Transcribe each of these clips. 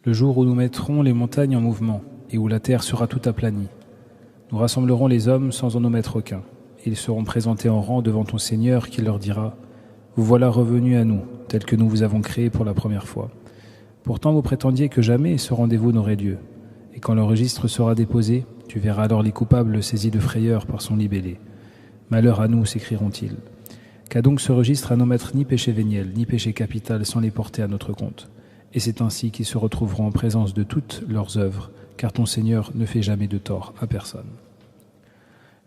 Le jour où nous mettrons les montagnes en mouvement et où la terre sera toute aplanie, nous rassemblerons les hommes sans en omettre aucun. Ils seront présentés en rang devant ton Seigneur qui leur dira « Vous voilà revenus à nous, tels que nous vous avons créés pour la première fois. Pourtant vous prétendiez que jamais ce rendez-vous n'aurait lieu. Et quand le registre sera déposé, tu verras alors les coupables saisis de frayeur par son libellé. Malheur à nous, s'écrieront-ils. Qu'a donc ce registre à n'omettre ni péché véniel, ni péché capital sans les porter à notre compte. Et c'est ainsi qu'ils se retrouveront en présence de toutes leurs œuvres, car ton Seigneur ne fait jamais de tort à personne. »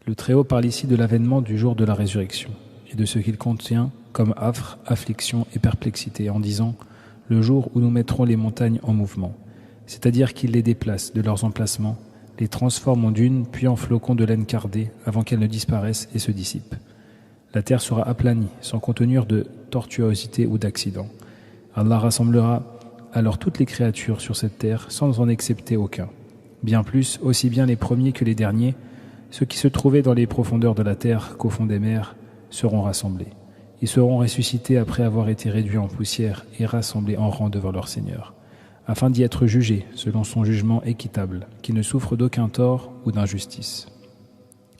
Le Très-Haut parle ici de l'avènement du jour de la résurrection et de ce qu'il contient comme affre, affliction et perplexité en disant « le jour où nous mettrons les montagnes en mouvement », c'est-à-dire qu'il les déplace de leurs emplacements, les transforme en dunes puis en flocons de laine cardée avant qu'elles ne disparaissent et se dissipent. La terre sera aplanie, sans contenir de tortuosité ou d'accident. Allah rassemblera alors toutes les créatures sur cette terre sans en excepter aucun. Bien plus, aussi bien les premiers que les derniers, ceux qui se trouvaient dans les profondeurs de la terre qu'au fond des mers, seront rassemblés. Ils seront ressuscités après avoir été réduits en poussière et rassemblés en rang devant leur Seigneur, afin d'y être jugés selon son jugement équitable, qui ne souffre d'aucun tort ou d'injustice.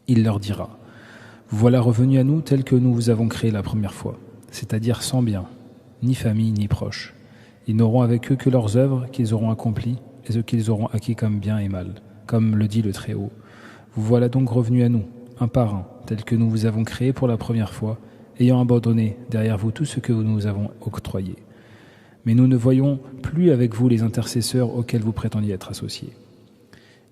Il leur dira « Vous voilà revenus à nous tels que nous vous avons créés la première fois, c'est-à-dire sans bien, ni famille, ni proches. Ils n'auront avec eux que leurs œuvres qu'ils auront accomplies et ce qu'ils auront acquis comme bien et mal, comme le dit le Très-Haut. Vous voilà donc revenus à nous, un par un, tels que nous vous avons créés pour la première fois, ayant abandonné derrière vous tout ce que nous avons octroyé. Mais nous ne voyons plus avec vous les intercesseurs auxquels vous prétendiez être associés. »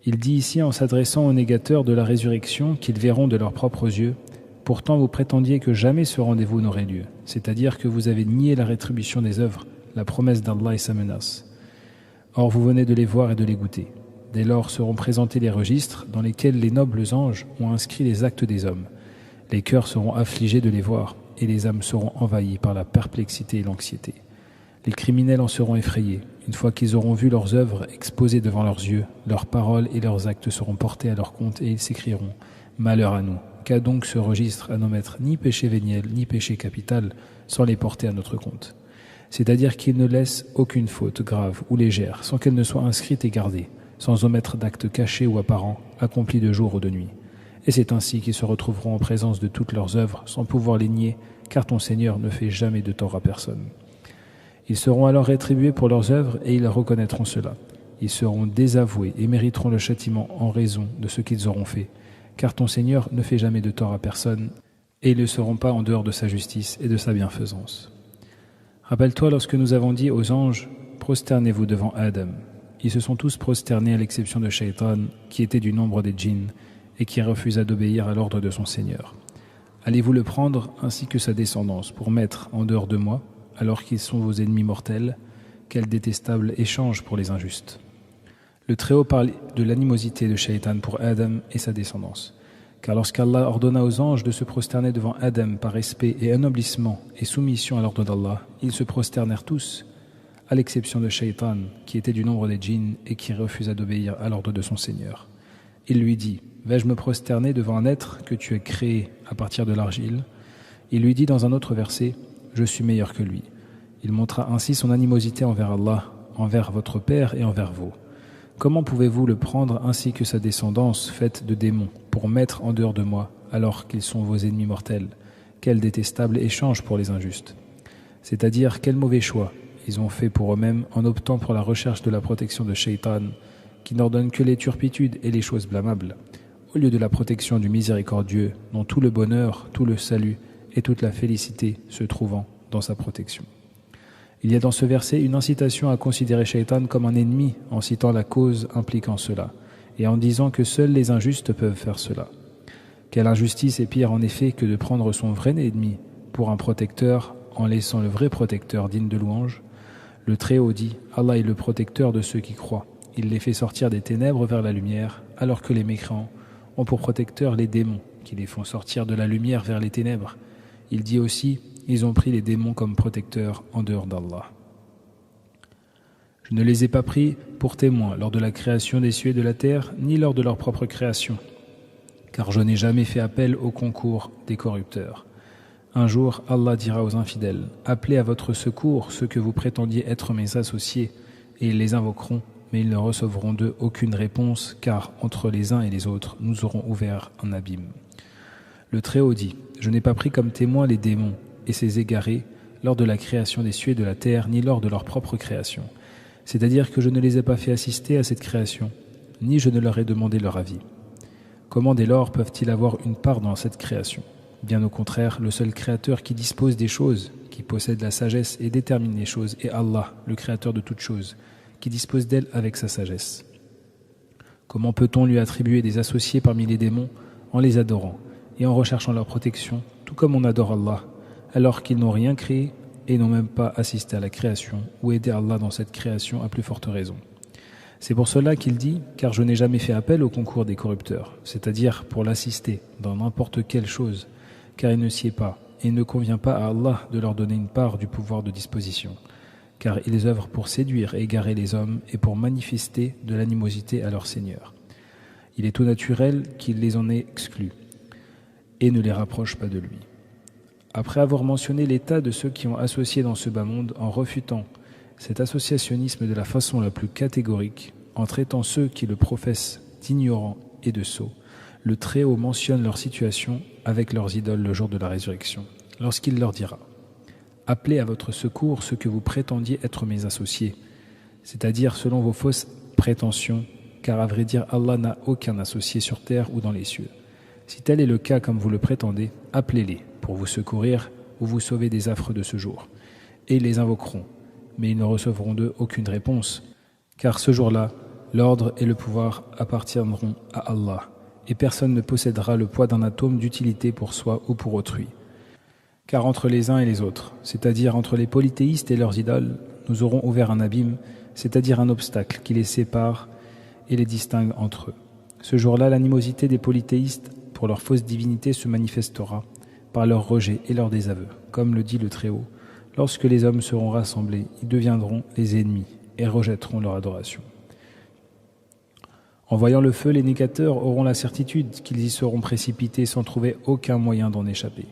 Il dit ici en s'adressant aux négateurs de la résurrection qu'ils verront de leurs propres yeux « Pourtant vous prétendiez que jamais ce rendez-vous n'aurait lieu, c'est-à-dire que vous avez nié la rétribution des œuvres, la promesse d'Allah et sa menace. Or vous venez de les voir et de les goûter. Dès lors seront présentés les registres dans lesquels les nobles anges ont inscrit les actes des hommes. Les cœurs seront affligés de les voir et les âmes seront envahies par la perplexité et l'anxiété. Les criminels en seront effrayés. Une fois qu'ils auront vu leurs œuvres exposées devant leurs yeux, leurs paroles et leurs actes seront portés à leur compte et ils s'écrieront « Malheur à nous ! Qu'a donc ce registre à n'omettre ni péché véniel ni péché capital sans les porter à notre compte ?» C'est-à-dire qu'il ne laisse aucune faute grave ou légère sans qu'elle ne soit inscrite et gardée, sans omettre d'actes cachés ou apparents, accomplis de jour ou de nuit. Et c'est ainsi qu'ils se retrouveront en présence de toutes leurs œuvres, sans pouvoir les nier, car ton Seigneur ne fait jamais de tort à personne. Ils seront alors rétribués pour leurs œuvres et ils reconnaîtront cela. Ils seront désavoués et mériteront le châtiment en raison de ce qu'ils auront fait, car ton Seigneur ne fait jamais de tort à personne, et ils ne seront pas en dehors de sa justice et de sa bienfaisance. Rappelle-toi lorsque nous avons dit aux anges « Prosternez-vous devant Adam ». Ils se sont tous prosternés à l'exception de Shaitan, qui était du nombre des djinns et qui refusa d'obéir à l'ordre de son Seigneur. Allez-vous le prendre ainsi que sa descendance pour mettre en dehors de moi, alors qu'ils sont vos ennemis mortels? Quel détestable échange pour les injustes. Le Très-Haut parle de l'animosité de Shaitan pour Adam et sa descendance. Car lorsqu'Allah ordonna aux anges de se prosterner devant Adam par respect et anoblissement et soumission à l'ordre d'Allah, ils se prosternèrent tous, à l'exception de Shaitan, qui était du nombre des djinns et qui refusa d'obéir à l'ordre de son Seigneur. Il lui dit « Vais-je me prosterner devant un être que tu as créé à partir de l'argile ?» Il lui dit dans un autre verset « Je suis meilleur que lui ». Il montra ainsi son animosité envers Allah, envers votre père et envers vous. Comment pouvez-vous le prendre ainsi que sa descendance faite de démons pour mettre en dehors de moi alors qu'ils sont vos ennemis mortels? Quel détestable échange pour les injustes. C'est-à-dire quel mauvais choix ils ont fait pour eux-mêmes en optant pour la recherche de la protection de Shaitan, qui n'ordonne que les turpitudes et les choses blâmables, au lieu de la protection du miséricordieux, dont tout le bonheur, tout le salut et toute la félicité se trouvant dans sa protection. Il y a dans ce verset une incitation à considérer Shaitan comme un ennemi en citant la cause impliquant cela, et en disant que seuls les injustes peuvent faire cela. Quelle injustice est pire en effet que de prendre son vrai ennemi pour un protecteur en laissant le vrai protecteur digne de louange? Le Très-Haut dit « Allah est le protecteur de ceux qui croient. Il les fait sortir des ténèbres vers la lumière, alors que les mécréants ont pour protecteurs les démons, qui les font sortir de la lumière vers les ténèbres. Il dit aussi « Ils ont pris les démons comme protecteurs en dehors d'Allah. » Je ne les ai pas pris pour témoins lors de la création des cieux et de la terre, ni lors de leur propre création, car je n'ai jamais fait appel au concours des corrupteurs. Un jour, Allah dira aux infidèles « Appelez à votre secours ceux que vous prétendiez être mes associés, et ils les invoqueront, mais ils ne recevront d'eux aucune réponse, car entre les uns et les autres, nous aurons ouvert un abîme. Le Très-Haut dit : Je n'ai pas pris comme témoins les démons et ces égarés lors de la création des cieux et de la terre, ni lors de leur propre création. C'est-à-dire que je ne les ai pas fait assister à cette création, ni je ne leur ai demandé leur avis. Comment dès lors peuvent-ils avoir une part dans cette création ? Bien au contraire, le seul créateur qui dispose des choses, qui possède la sagesse et détermine les choses, est Allah, le créateur de toutes choses, qui dispose d'elles avec sa sagesse. Comment peut-on lui attribuer des associés parmi les démons en les adorant et en recherchant leur protection, tout comme on adore Allah, alors qu'ils n'ont rien créé et n'ont même pas assisté à la création ou aidé Allah dans cette création à plus forte raison. C'est pour cela qu'il dit « Car je n'ai jamais fait appel au concours des corrupteurs », c'est-à-dire pour l'assister dans n'importe quelle chose, car il ne s'y est pas, et il ne convient pas à Allah de leur donner une part du pouvoir de disposition, car ils œuvrent pour séduire et égarer les hommes et pour manifester de l'animosité à leur Seigneur. Il est tout naturel qu'il les en ait exclus et ne les rapproche pas de lui. Après avoir mentionné l'état de ceux qui ont associé dans ce bas monde en refutant cet associationnisme de la façon la plus catégorique, en traitant ceux qui le professent d'ignorants et de sots, le Très-Haut mentionne leur situation avec leurs idoles le jour de la résurrection, lorsqu'il leur dira : Appelez à votre secours ceux que vous prétendiez être mes associés, c'est-à-dire selon vos fausses prétentions, car à vrai dire Allah n'a aucun associé sur terre ou dans les cieux. Si tel est le cas comme vous le prétendez, appelez-les pour vous secourir ou vous sauver des affres de ce jour. Et ils les invoqueront, mais ils ne recevront d'eux aucune réponse, car ce jour-là, l'ordre et le pouvoir appartiendront à Allah, et personne ne possédera le poids d'un atome d'utilité pour soi ou pour autrui. Car entre les uns et les autres, c'est-à-dire entre les polythéistes et leurs idoles, nous aurons ouvert un abîme, c'est-à-dire un obstacle qui les sépare et les distingue entre eux. Ce jour-là, l'animosité des polythéistes pour leur fausse divinité se manifestera par leur rejet et leur désaveu. Comme le dit le Très-Haut, lorsque les hommes seront rassemblés, ils deviendront les ennemis et rejetteront leur adoration. En voyant le feu, les négateurs auront la certitude qu'ils y seront précipités sans trouver aucun moyen d'en échapper.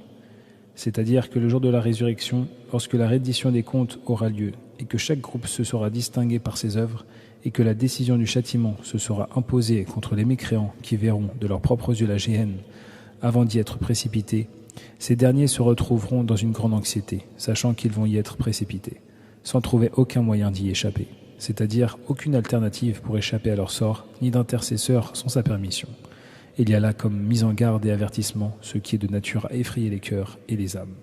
C'est-à-dire que le jour de la résurrection, lorsque la reddition des comptes aura lieu et que chaque groupe se sera distingué par ses œuvres et que la décision du châtiment se sera imposée contre les mécréants qui verront de leurs propres yeux la géhenne avant d'y être précipités, ces derniers se retrouveront dans une grande anxiété, sachant qu'ils vont y être précipités, sans trouver aucun moyen d'y échapper, c'est-à-dire aucune alternative pour échapper à leur sort, ni d'intercesseur sans sa permission. Il y a là comme mise en garde et avertissement ce qui est de nature à effrayer les cœurs et les âmes.